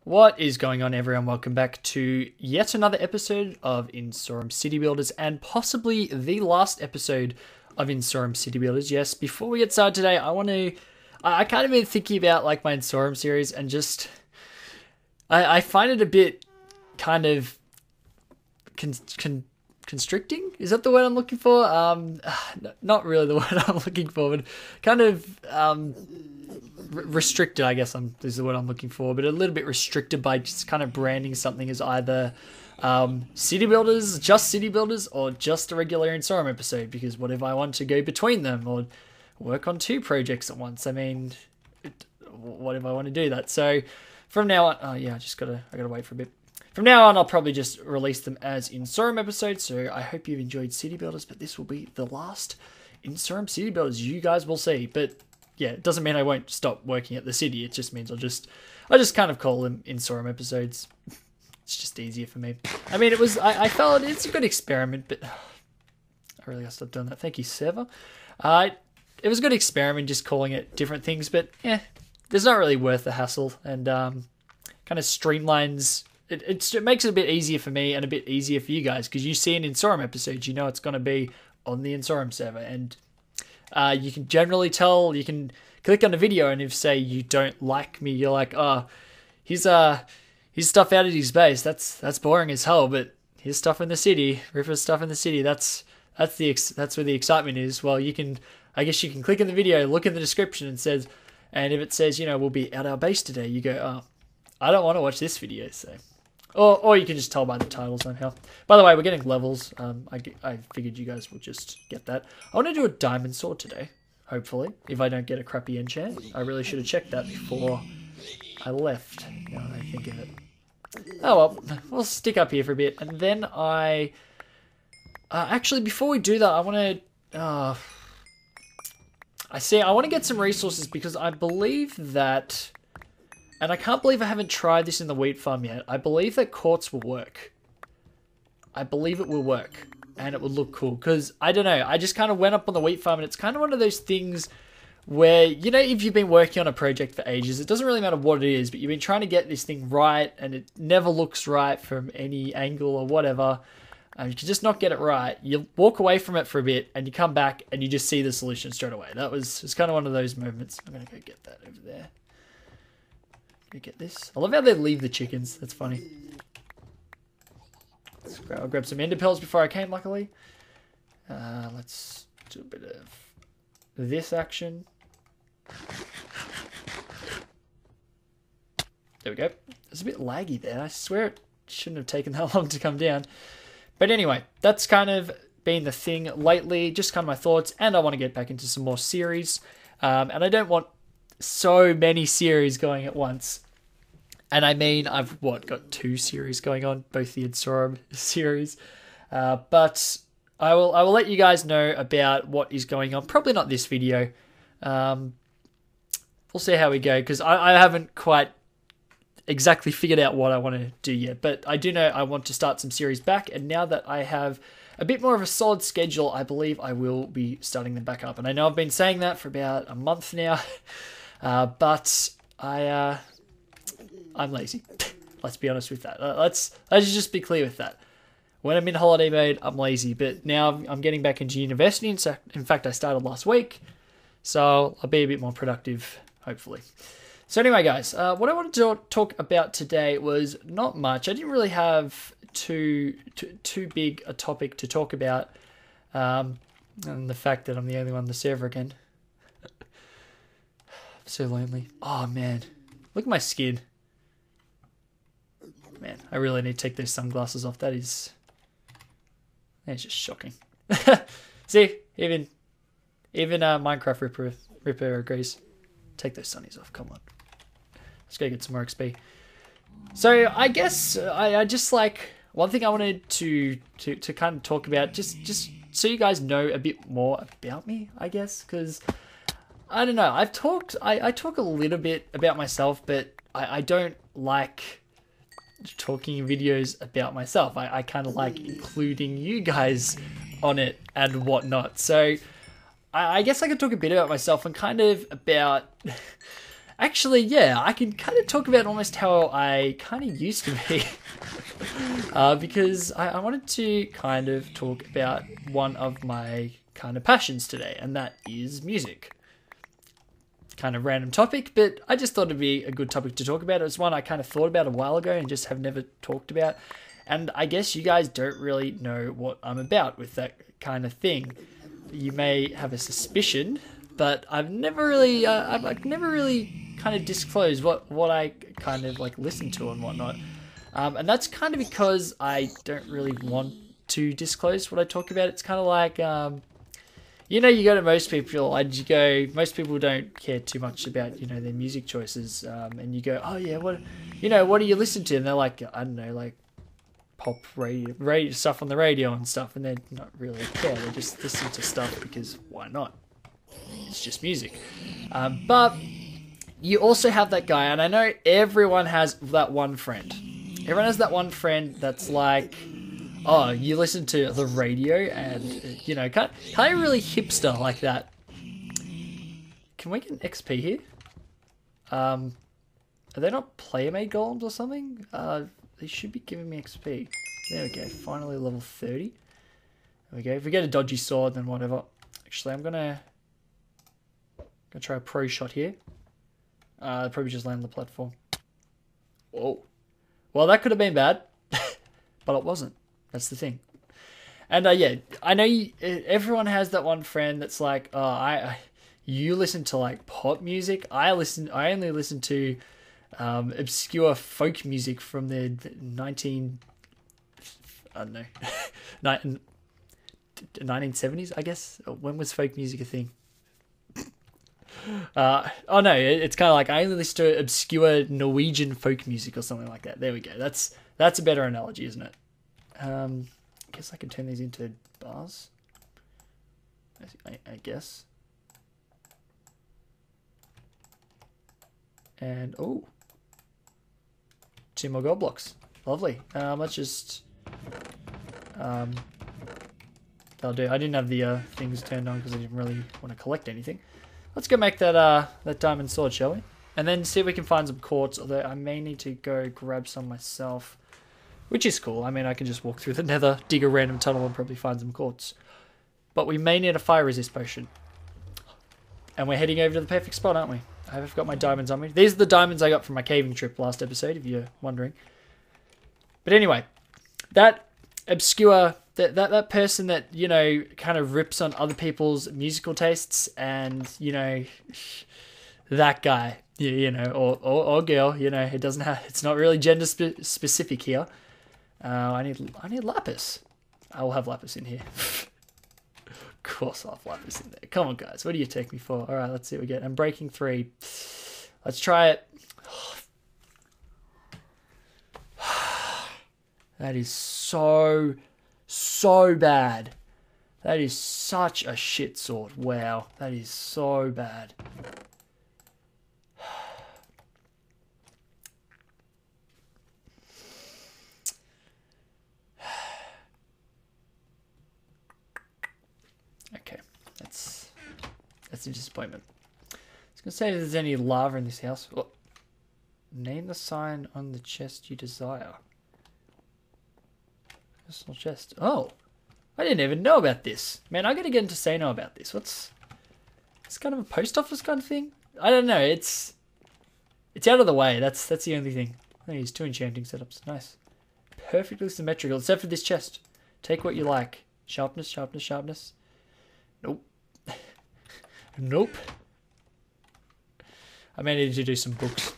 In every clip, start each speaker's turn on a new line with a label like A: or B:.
A: What is going on, everyone? Welcome back to yet another episode of Insorum City Builders, and possibly the last episode of Insorum City Builders. Yes, before we get started today, I kind of been thinking about like my Insorum series, and just I find it a bit kind of constricting. Is that the word I'm looking for? Not really the word I'm looking for, but kind of restricted, I guess is the word I'm looking for, but a little bit restricted by just kind of branding something as either city builders, just city builders, or just a regular Insorum episode, because what if I want to go between them or work on two projects at once? I mean, what if I want to do that? So from now on, I gotta wait for a bit. From now on, I'll probably just release them as Insorum episodes, so I hope you've enjoyed City Builders, but this will be the last Insorum City Builders. You guys will see, but yeah, it doesn't mean I won't stop working at the city. It just means I just kind of call them Insorum episodes. It's just easier for me. I mean, I felt it's a good experiment, but I really gotta stop doing that. Thank you, Sever. It was a good experiment just calling it different things, but yeah, it's not really worth the hassle, and kind of streamlines. It makes it a bit easier for me and a bit easier for you guys, because you see an Insorum episode, you know it's going to be on the Insorum server, and you can generally tell. You can click on the video, and if say you don't like me, you're like, oh, his stuff out at his base, that's boring as hell, but his stuff in the city, Ripper's stuff in the city, that's where the excitement is. Well, I guess you can click in the video, look in the description, and if it says, we'll be at our base today, you go, oh, I don't want to watch this video, so. Or you can just tell by the title somehow. By the way, we're getting levels. I figured you guys will just get that. I want to do a diamond sword today, hopefully, if I don't get a crappy enchant. I really should have checked that before I left, now that I think of it. Oh well, we'll stick up here for a bit, and then actually, before we do that, I want to... I want to get some resources, because I believe that... And I can't believe I haven't tried this in the wheat farm yet. I believe that quartz will work. I believe it will work. And it would look cool. Because, I don't know, I just kind of went up on the wheat farm, and it's kind of one of those things where, if you've been working on a project for ages, it doesn't really matter what it is, but you've been trying to get this thing right, and it never looks right from any angle or whatever. And you can just not get it right. You walk away from it for a bit, and you come back, and you just see the solution straight away. It's kind of one of those moments. I'm going to go get that over there. Get this. I love how they leave the chickens. That's funny. I'll grab some ender pearls before I came, luckily. Let's do a bit of this action. There we go. It's a bit laggy there. I swear it shouldn't have taken that long to come down. But anyway, that's kind of been the thing lately. Just kind of my thoughts. And I want to get back into some more series. And I don't want so many series going at once. And I mean, I've got 2 series going on, both the Insorum series. But I will let you guys know about what is going on. Probably not this video. We'll see how we go, because I haven't quite exactly figured out what I want to do yet. But I do know I want to start some series back, and now that I have a bit more of a solid schedule, I believe I will be starting them back up. And I know I've been saying that for about a month now, but I'm lazy. Let's be honest with that. Let's just be clear with that. When I'm in holiday mode, I'm lazy. But now I'm getting back into university. In fact, I started last week. So I'll be a bit more productive, hopefully. So anyway, guys, what I wanted to talk about today was not much. I didn't really have too big a topic to talk about. And the fact that I'm the only one on the server again. I'm so lonely. Oh, man. Look at my skin. Man, I really need to take those sunglasses off. That's just shocking. See, even Minecraft Ripper agrees. Take those sunnies off. Come on, let's go get some more XP. So I guess I just like one thing I wanted to kind of talk about, just so you guys know a bit more about me, I guess, because I don't know. I talk a little bit about myself, but I don't like talking in videos about myself. I kind of like including you guys on it and whatnot. So I guess I could talk a bit about myself and kind of about Actually, yeah, I can kind of talk about almost how I kind of used to be. Because I wanted to kind of talk about one of my kind of passions today, and that is music. Kind of random topic, but I just thought it'd be a good topic to talk about. It was one I kind of thought about a while ago and just have never talked about. And I guess you guys don't really know what I'm about with that kind of thing. You may have a suspicion, but I've never really kind of disclosed what I kind of like listen to and whatnot. And that's kind of because I don't really want to disclose what I talk about. It's kind of like, you go to most people and most people don't care too much about, their music choices. And you go, oh yeah, what do you listen to? And they're like, I don't know, like pop radio stuff on the radio and stuff. And they're not really care. They just listen to stuff because why not? It's just music. But you also have that guy, and I know everyone has that one friend. Everyone has that one friend that's like, oh, you listen to the radio and, kind of really hipster like that. Can we get an XP here? Are they not player-made golems or something? They should be giving me XP. There we go, finally level 30. There we go. If we get a dodgy sword, then whatever. Actually, I'm gonna try a pro shot here. Probably just land on the platform. Whoa. Well, that could have been bad, but it wasn't. That's the thing. And yeah, I know everyone has that one friend that's like, oh, you listen to like pop music. I only listen to obscure folk music from the 1970s, I guess. When was folk music a thing? Oh no, it's kind of like I only listen to obscure Norwegian folk music or something like that. There we go. That's a better analogy, isn't it? I guess I can turn these into bars. I guess. And oh, 2 more gold blocks. Lovely. Let's just that'll do. I didn't have the things turned on because I didn't really want to collect anything. Let's go make that diamond sword, shall we? And then see if we can find some quartz, although I may need to go grab some myself, which is cool. I mean, I can just walk through the nether, dig a random tunnel, and probably find some quartz. But we may need a fire resist potion. And we're heading over to the perfect spot, aren't we? I've got my diamonds on me. These are the diamonds I got from my caving trip last episode, if you're wondering. But anyway, that obscure... That person that, kind of rips on other people's musical tastes and, that guy, or girl, it doesn't have, it's not really gender specific here. I need lapis. I will have lapis in here. Of course I'll have lapis in there. Come on, guys. What do you take me for? All right, let's see what we get. I'm breaking 3. Let's try it. That is so bad. That is such a shit sword. Wow, that is so bad. Okay, that's a disappointment. I was gonna say if there's any lava in this house. Oh. Name the sign on the chest you desire. Personal chest. Oh, I didn't even know about this. Man, I gotta get into Sano about this. It's kind of a post office kind of thing? I don't know. It's out of the way. That's the only thing. I use 2 enchanting setups. Nice. Perfectly symmetrical, except for this chest. Take what you like. Sharpness, sharpness, sharpness. Nope. Nope. I may need to do some books.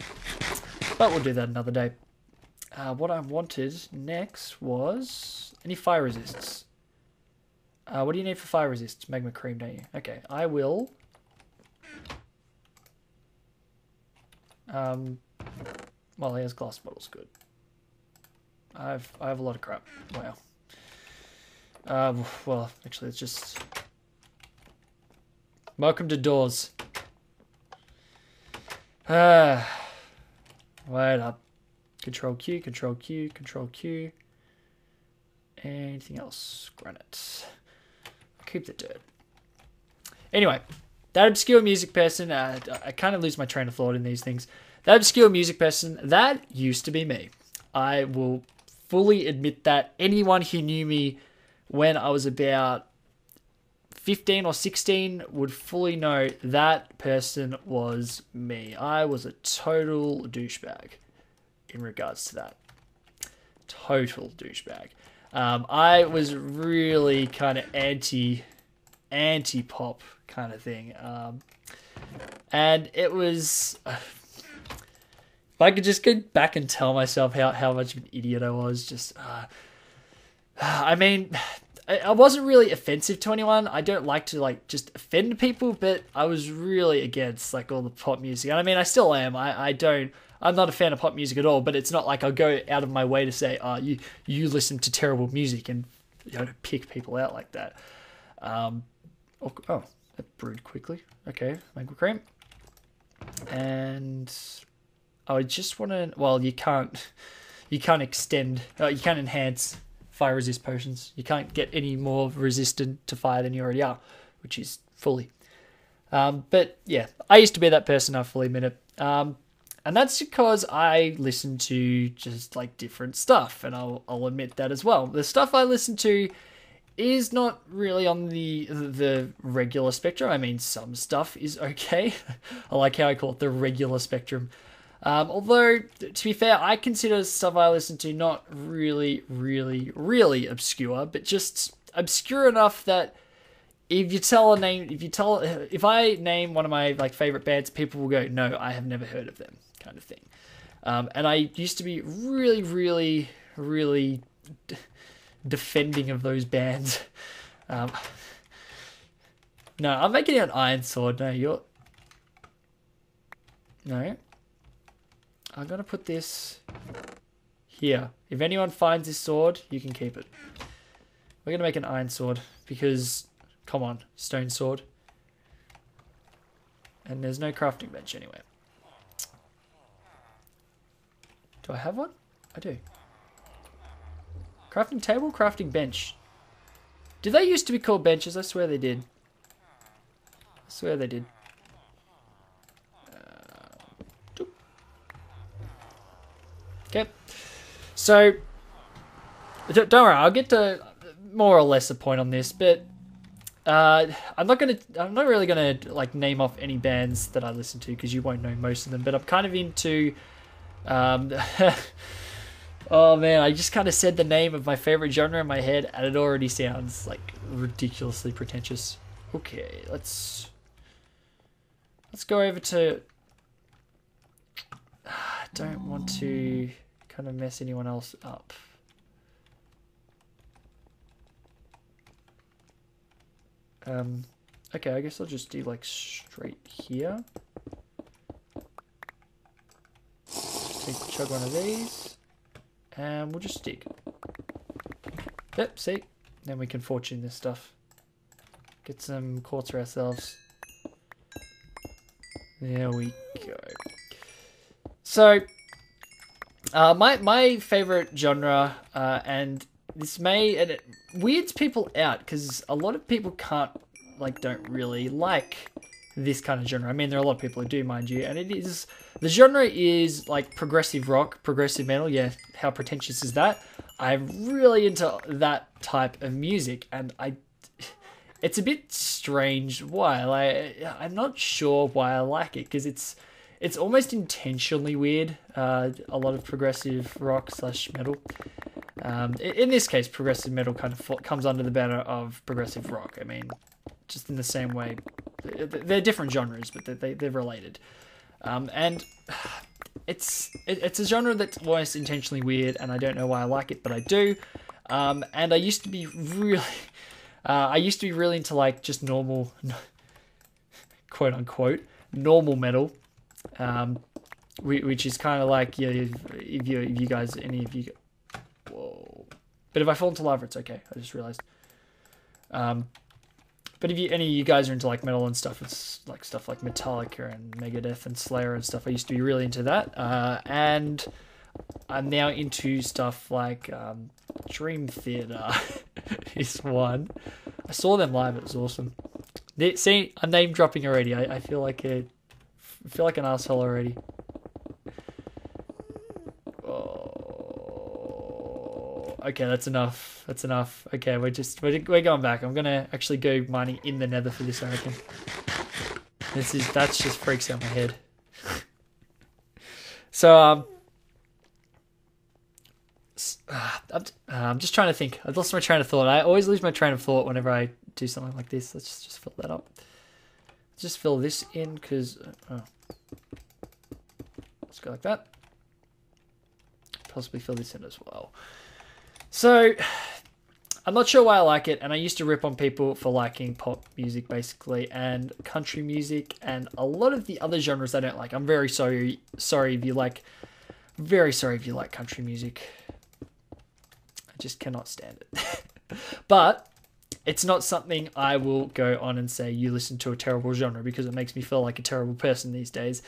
A: But we'll do that another day. What I wanted next was any fire resists. What do you need for fire resists? Magma cream, don't you? Okay, I will. Well, here's glass bottles. Good. I have a lot of crap. Wow. Well, actually, it's just. Welcome to doors. Wait up. Control Q, Control Q, Control Q. Anything else? Granite. Keep the dirt. Anyway, that obscure music person, I kind of lose my train of thought in these things. That obscure music person, that used to be me. I will fully admit that. Anyone who knew me when I was about 15 or 16 would fully know that person was me. I was a total douchebag in regards to that. Total douchebag. I was really kind of anti-pop kind of thing. And it was... if I could just go back and tell myself how much of an idiot I was, just... I mean... I wasn't really offensive to anyone. I don't like to just offend people, but I was really against all the pop music. And I mean, I still am. I'm not a fan of pop music at all, but it's not like I'll go out of my way to say, you listen to terrible music and pick people out like that. That brewed quickly. Okay, mango cream. And I just want to, well, you can't extend, you can't enhance fire resist potions. You can't get any more resistant to fire than you already are, which is fully. But yeah, I used to be that person, I fully admit it. And that's because I listen to just different stuff, and I'll admit that as well. The stuff I listen to is not really on the regular spectrum. I mean, some stuff is okay. I like how I call it the regular spectrum. Although, to be fair, I consider stuff I listen to not really, really, really obscure, but just obscure enough that if I name one of my favorite bands, people will go, no, I have never heard of them, kind of thing. And I used to be really, really, really defending of those bands. No, I'm making an iron sword. No, No. I'm going to put this here. If anyone finds this sword, you can keep it. We're going to make an iron sword because, come on, stone sword. And there's no crafting bench anywhere. Do I have one? I do. Crafting table, crafting bench. Did they used to be called benches? I swear they did. I swear they did. Okay, so don't worry, I'll get to more or less a point on this, but I'm not really gonna name off any bands that I listen to because you won't know most of them. But I'm kind of into, oh man, I just kind of said the name of my favorite genre in my head, and it already sounds ridiculously pretentious. Okay, let's go over to. I don't want to kind of mess anyone else up. Okay, I guess I'll just do straight here. Chug one of these, and we'll just dig. Yep, see? Then we can fortune this stuff. Get some quartz for ourselves. There we go. So, my favorite genre, and this it weirds people out because a lot of people don't really like this kind of genre. I mean, there are a lot of people who do, mind you, and the genre is progressive rock, progressive metal. Yeah, how pretentious is that? I'm really into that type of music, and it's a bit strange why. I'm not sure why I like it because it's almost intentionally weird. A lot of progressive rock / metal. In this case, progressive metal kind of comes under the banner of progressive rock. I mean, just in the same way, they're different genres, but they're related. And it's a genre that's almost intentionally weird, and I don't know why I like it, but I do. And I used to be really, into just normal, quote unquote, normal metal. Which is kind of if you guys, any of you, whoa. But if I fall into lava, it's okay. I just realized. But if any of you guys are into metal and stuff, it's stuff like Metallica and Megadeth and Slayer and stuff. I used to be really into that. And I'm now into stuff like Dream Theater is one. I saw them live. It was awesome. See, I'm name dropping already. I feel like an asshole already. Oh, okay, that's enough. That's enough. Okay, we're going back. I'm gonna actually go mining in the Nether for this, I reckon. That's just freaks out my head. So I'm just trying to think. I lost my train of thought. I always lose my train of thought whenever I do something like this. Let's just fill that up. Just fill this in because let's go like that. Possibly fill this in as well. So I'm not sure why I like it, and I used to rip on people for liking pop music basically and country music and a lot of the other genres I don't like. I'm very sorry if you like country music. I just cannot stand it. But it's not something I will go on and say you listen to a terrible genre because it makes me feel like a terrible person these days.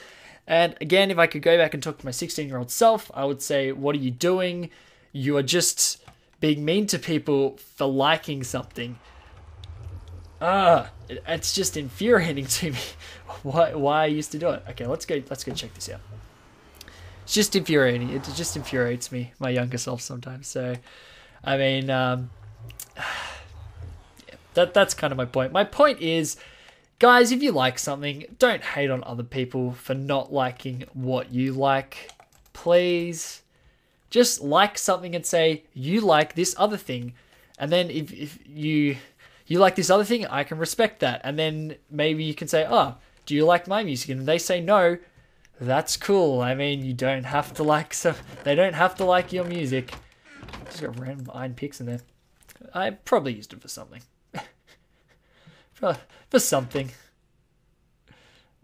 A: And again, if I could go back and talk to my 16-year-old self, I would say, what are you doing? You are just being mean to people for liking something. It's just infuriating to me. Why I used to do it. Okay, let's go check this out. It's just infuriating. It just infuriates me, my younger self sometimes. So, I mean, that's kind of my point. My point is, guys, if you like something, don't hate on other people for not liking what you like. Please. Just like something and say, you like this other thing. And then if you like this other thing, I can respect that. And then maybe you can say, oh, do you like my music? And if they say no, that's cool. I mean, you don't have to like they don't have to like your music. Just got random iron picks in there. I probably used it for something. for something.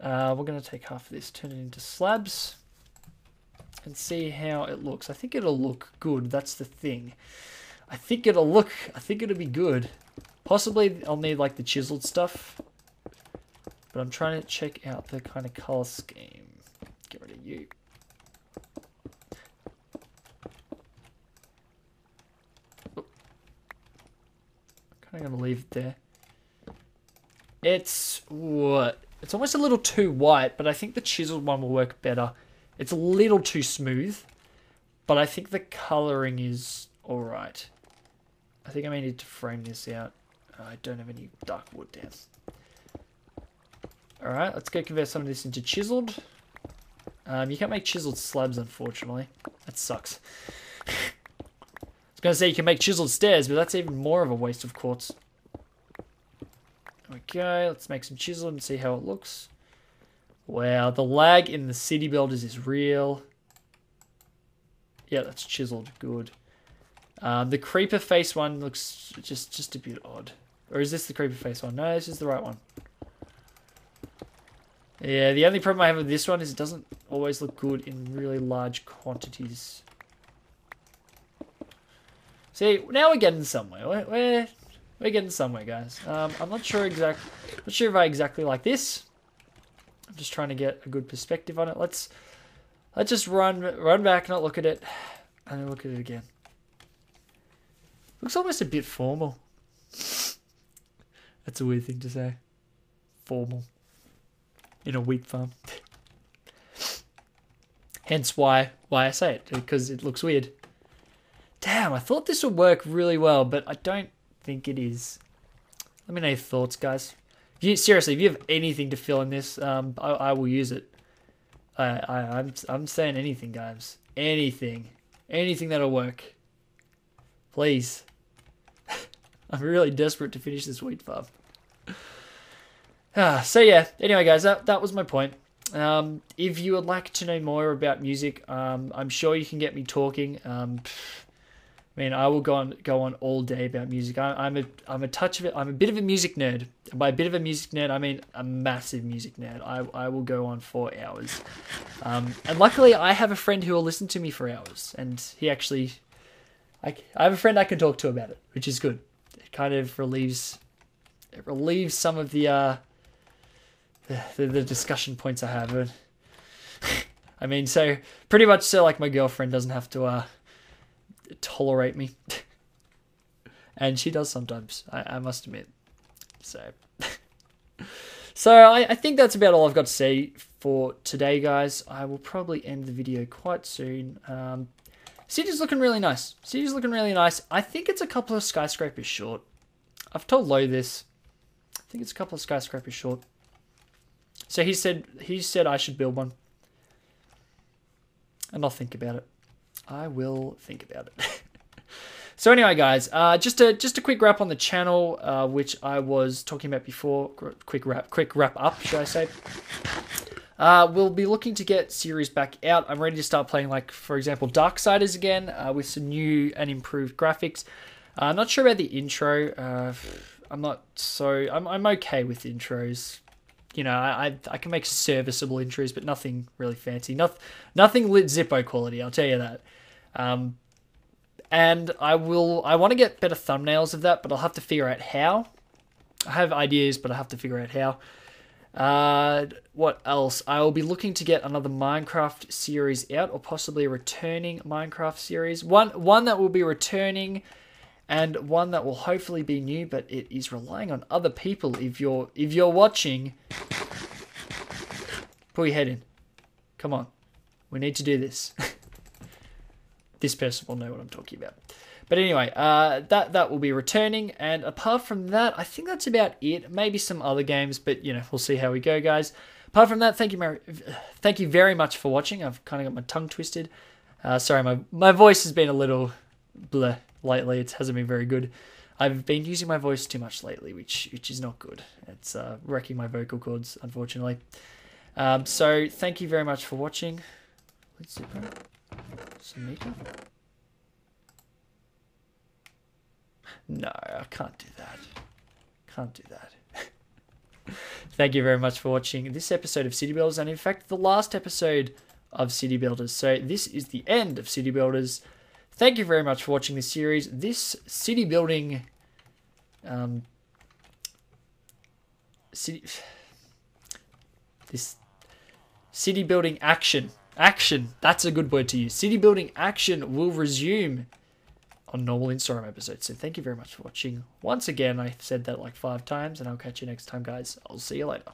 A: We're going to take half of this, turn it into slabs, and see how it looks. I think it'll look good. That's the thing. I think it'll be good. Possibly I'll need like the chiseled stuff. But I'm trying to check out the kind of color scheme. Get rid of you. I'm going to leave it there. It's almost a little too white, but I think the chiseled one will work better. It's a little too smooth, but I think the coloring is alright. I think I may need to frame this out. I don't have any dark wood down. Alright, let's go convert some of this into chiseled. You can't make chiseled slabs, unfortunately. That sucks. I was going to say you can make chiseled stairs, but that's even more of a waste of quartz. Okay, let's make some chiseled and see how it looks. Wow, the lag in the city builders is real. Yeah, that's chiseled. Good. The creeper face one looks just a bit odd. Or is this the creeper face one? No, this is the right one. Yeah, the only problem I have with this one is it doesn't always look good in really large quantities. See, now we're getting somewhere. We're getting somewhere, guys. I'm not sure if I exactly like this. I'm just trying to get a good perspective on it. Let's just run back, not look at it, and then look at it again. Looks almost a bit formal. That's a weird thing to say. Formal. In a wheat farm. Hence why I say it, because it looks weird. Damn, I thought this would work really well, but I don't think it is. Let me know your thoughts, guys. Seriously, if you have anything to fill in this, I will use it. I'm saying anything, guys. Anything that'll work. Please. I'm really desperate to finish this wheat farm. So yeah. Anyway, guys, that was my point. If you would like to know more about music, I'm sure you can get me talking. I mean, I will go on all day about music. I'm a bit of a music nerd. By a bit of a music nerd, I mean a massive music nerd. I will go on for hours. And luckily, I have a friend who will listen to me for hours. And he actually, I have a friend I can talk to about it, which is good. It kind of relieves some of the discussion points I have. I mean, so pretty much so like my girlfriend doesn't have to tolerate me. And she does sometimes, I must admit. So So I think that's about all I've got to say for today, guys. I will probably end the video quite soon. City's looking really nice. City's looking really nice. I think it's a couple of skyscrapers short. I've told Lo this. I think it's a couple of skyscrapers short. So he said I should build one. And I'll think about it. I will think about it. So anyway, guys, just a quick wrap on the channel, which I was talking about before. Quick wrap up, should I say? We'll be looking to get series back out. I'm ready to start playing, like, for example, Darksiders again, with some new and improved graphics. I'm not sure about the intro. I'm okay with intros. You know, I can make serviceable intros, but nothing really fancy. Nothing lit Zippo quality, I'll tell you that. And I want to get better thumbnails of that, but I'll have to figure out how. I have ideas, but I have to figure out how. What else? I will be looking to get another Minecraft series out, or possibly a returning Minecraft series. One that will be returning, and one that will hopefully be new, but it is relying on other people. If you're watching, put your head in. Come on. We need to do this. This person will know what I'm talking about. But anyway, that will be returning, and apart from that, I think that's about it. Maybe some other games, but you know, we'll see how we go, guys. Apart from that, thank you very much for watching. I've kind of got my tongue twisted. Sorry, my voice has been a little bleh lately. It hasn't been very good. I've been using my voice too much lately, which is not good. It's wrecking my vocal cords, unfortunately. So thank you very much for watching. Let's see, Samika? No, I can't do that. Can't do that. Thank you very much for watching this episode of City Builders, and in fact, the last episode of City Builders. So this is the end of City Builders. Thank you very much for watching this series. This city building... This city building action, that's a good word to use. City building action will resume on normal Insorum episodes. So thank you very much for watching. Once again, I said that like 5 times, and I'll catch you next time, guys. I'll see you later.